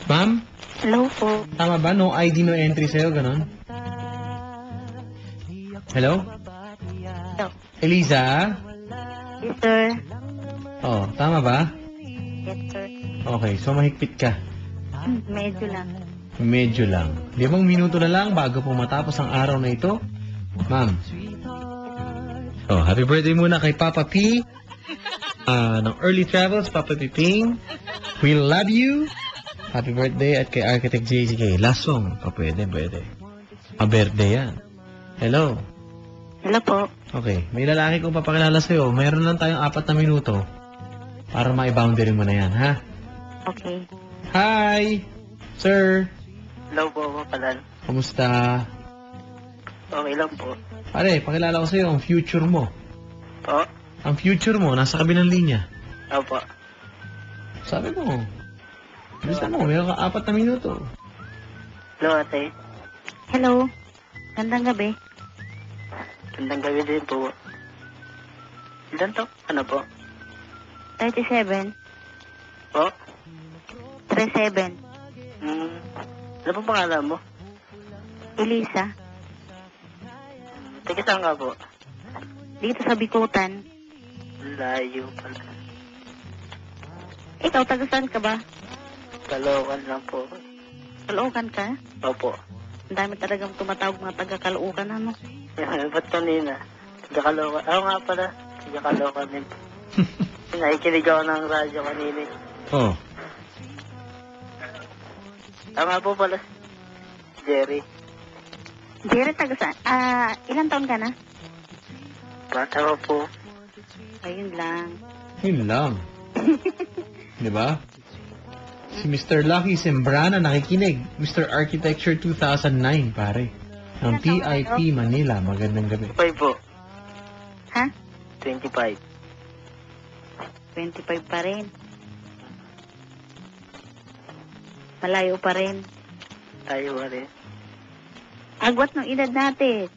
Ma'am? Hello po. Tama ba? No ID, no entry sa'yo, ganon? Hello? Hello. Eliza? Yes, sir. Oh, tama ba? Yes, sir. Okay, so mahigpit ka. Medyo lang. Medyo lang. 5 minuto na lang bago po matapos ang araw na ito. Ma'am. Oh, happy birthday muna kay Papa P. Ng Early Travels, Papa P Ping. We love you. Happy birthday at kay Architect JCK. Last song. Oh, pwede. A birthday yan. Hello. Hello po. Okay, may lalaki kong papakilala sa'yo. Mayroon lang tayong 4 na minuto para ma-boundary mo na yan, ha? Okay. Hi! Sir! Hello po, Palan. Kamusta? Okay lang po. Pare, pakilala ko sa'yo ang future mo. Po? Ang future mo, nasa kabilang linya. Opo. Sabi mo, bisa mo, meron ka 4 na minuto. Hello, ate. Hello. Gandang gabi. Gandang gabi din po. Ilan to? Ano po? 37. Po? 37. Ano po pangalan mo? Elisa. Teka saan ka po? Dito sa Bikutan. Layo pala. Ikaw, taga saan ka ba? Kalokan lang po. Kaloocan ka? Opo. Ang dami talagang tumatawag mga taga Kaloocan, ano? Ba't kanina? Taga-Kalokan. Ako nga pala. Taga-Kalokan din. Nakikinig ako ng radyo kanina. Oh, Ako nga po pala. Jerry. Jerry, taga saan? Ilang taon ka na? Bata ko po. Ayun lang. yun lang. Di ba? Si Mr. Lucky Sembrana nakikinig. Mr. Architecture 2009, pare. Ng PIP Manila. Magandang gabi. 25 po. Ha? 25. 25 pa rin. Malayo pa rin. Tayo ba rin? Agwat ng edad natin.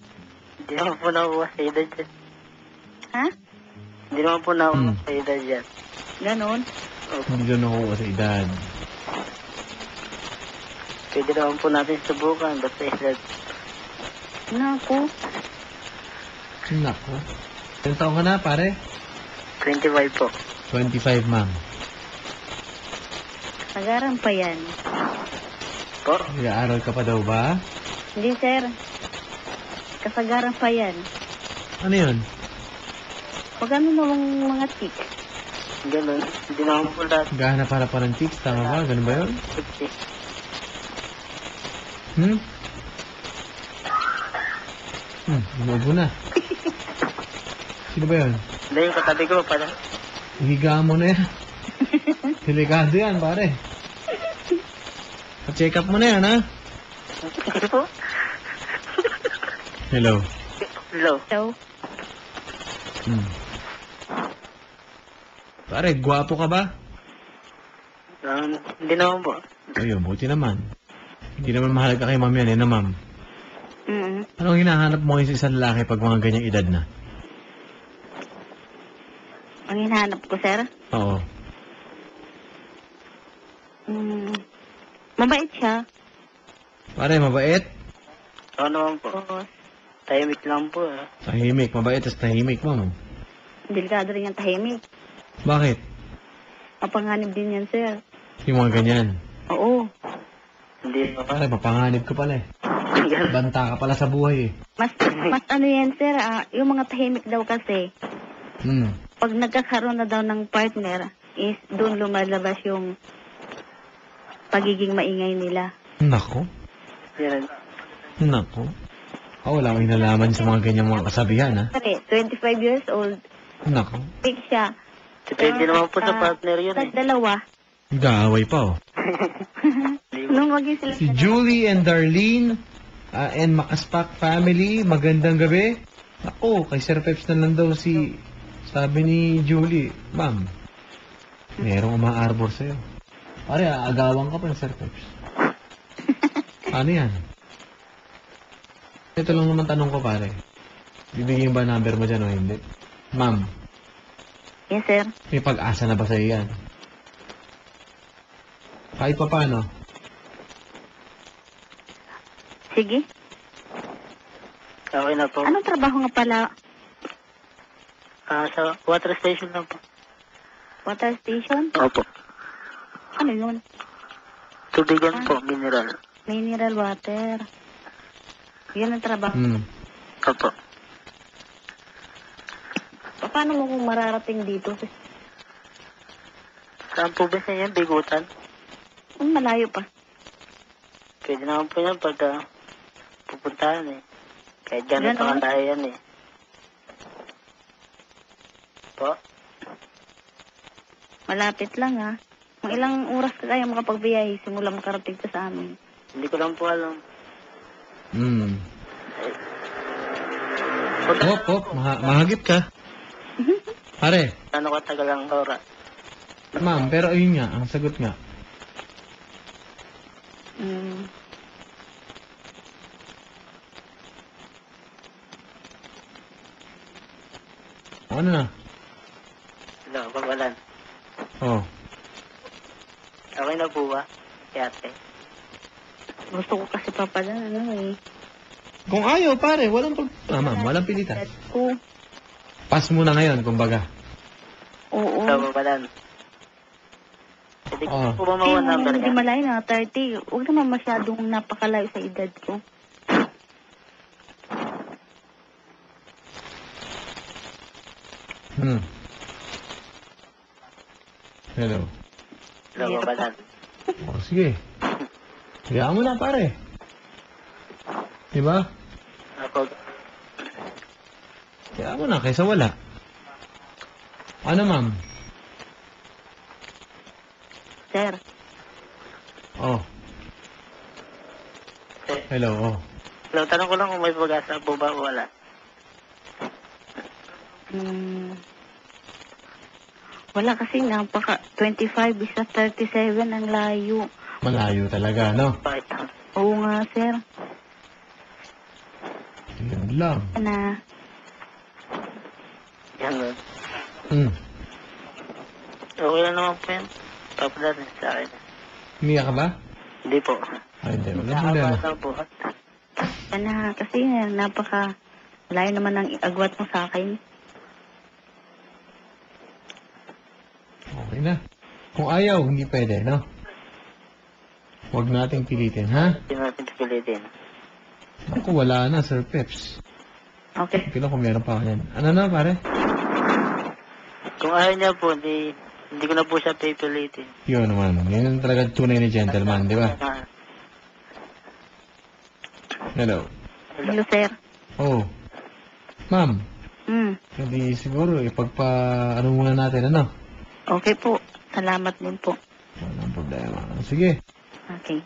Hindi naman po nakuha sa edad dyan. Ha? Hindi naman po nakuha sa edad dyan. Ganon. Hindi doon nakuha sa edad. Pwede naman po natin subukan. Basta edad. Naku. Nako. Ilang taon ka na, pare? 25 po. 25, ma'am. Nagaran pa yan. Po? Nag-aaral ka pa daw ba? Hindi, sir. Kasagaran pa yan. Ano yun? Pag ano namang mga chick. Ganun. Hindi naman po lahat. Gahanap para pa ng chicks, tama ba? Ganun ba yun? Okay. Umubo na. Sino ba yun? Hindi yung katabi ko pala. Higa mo na yan. Delikado yan, pare. Pa-check up mo na yan, ha? Hindi po? Hello. Hello. So, Pare, gwapo ka ba? Hindi naman po. Ayun, buti naman. Hindi naman mahalaga kay ma'am yan, eh, na ma'am. Anong hinahanap mo ngayon sa isang lalaki pag mga ganyang edad na? ang hinahanap ko, sir, Oo. mabait siya. Pare, mabait. Ako naman po. Tapos, Tahimik lang po. Tahimik, mabait, tas tahimik, ma'am. delikado rin yung tahimik. Bakit? Mapanganib din yan, sir. Yung mga ganyan. Oo. Hindi po. Pare, mapanganib ka pala, eh. Ganun. Banta ka pala sa buhay, eh. Mas ano yan, sir, yung mga tahimik daw kasi, pag nagkakaroon na daw ng partner, is doon lumalabas yung pagiging maingay nila. Nako. Ganun. Nako. Wala akong inalaman sa mga ganyang mga kasabihan, ha? Kasi 25 years old, Nako. fix siya. Depende naman po sa partner yun Sa eh. dalawa, Gaaway pa, oh. nung maging sila Si Julie and Darlene and Makaspak family, magandang gabi. Ako, kay Sir Peps na lang daw sabi ni Julie, ma'am, merong umaarbor sa'yo. Pare, aagawan ka pa ng Sir Peps. Ano yan? Ito lang naman tanong ko, pare. Bibigyan ba number mo dyan o hindi? Ma'am, Yes, sir. may pag-asa na ba sa'yo yan? Kahit pa paano, Sige. Okay na po. Anong trabaho nga pala? Sa water station lang po. Water station? Opo. Ano yun? Tubigan po, mineral. Mineral water. Yun ang trabaho. Opo. Paano mo kung mararating dito? Saan po ba siya yan? Bigutan? Malayo pa. Pwede naman po yan pag pupuntahan eh. Kahit gano'n pa kalayo yan eh. Po? Malapit lang ha. Kung ilang oras ka kaya makapagbiyahe simula makarating ka sa amin. Hindi ko lang po alam. Mahagip ka. Pare. Ano katagal ang oras? Ma'am, pero ayun nga, ang sagot nga. Ano na? Hello, pagwalan. Oh. Okay na po ba? Kaya Gusto ko kasi papadaan, ano eh. Kung ayaw, pare, walang ma'am, walang pilitan. Oo. Pass muna ngayon, kumbaga. Oo. Hello, pagwalan. Pwede ko po ba Hindi number hindi niya? malayo na, 30. Huwag naman masyadong napakalayo sa edad ko. Hello. Hello, pagwalan. Oh, sige. Hayaan mo na, pare. Diba? Ako, Hayaan mo na, kaysa wala. Ano, ma'am? Sir, Oh. Hello, oh. hello, tanong ko lang kung may pag-asa po ba o wala. wala kasi 25 isa 37 ang layo. Malayo talaga, no? Bakit? Oo nga, sir. Yun lang. Na, Yan nun. Okay lang naman po yan. Papadalhin sa akin. Umiyak ka ba? Hindi po. Ay, hindi. Wala problema. Nakabasa po. kasi napaka layo naman ang agwat mo sa akin. Okay na. Kung ayaw, hindi pwede, no? Huwag nating pilitin, ha? Hindi natin pipilitin. Ako, wala na, Sir Peps. Okay. Kailan kung meron pa ako yan. Ano na, pare? Kung ayaw niya po, hindi ko na po siya pipilitin. Yun naman. Yan talaga tunay na gentleman, di ba? Hello. Hello, sir. Oh. Ma'am, hindi siguro, ano muna natin, ano? Okay po. Salamat din po. Walang problema. Sige. Okay.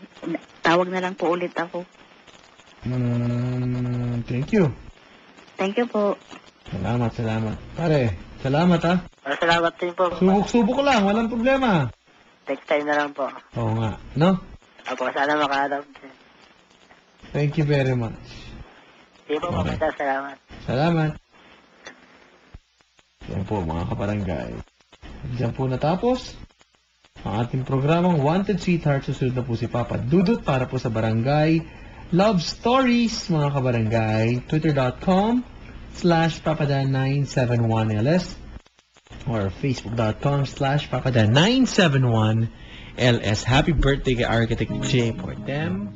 Tawag na lang po ulit ako. Thank you. Thank you po. Salamat. Pare, salamat, ha? Salamat din po. Subok-subok lang, walang problema. Next time na lang po. Oo nga, no? Apo, sana makaharap din. Thank you very much. Hindi po, Okay. salamat. Salamat. Yan po, mga kabarangay. Diyan po natapos ang ating programang Wanted Sweetheart. Susunod na po si Papa Dudut para po sa Barangay Love Stories, mga kabarangay. Twitter.com/papadan971ls or Facebook.com/papadan971ls. Happy birthday kay Architect J for them.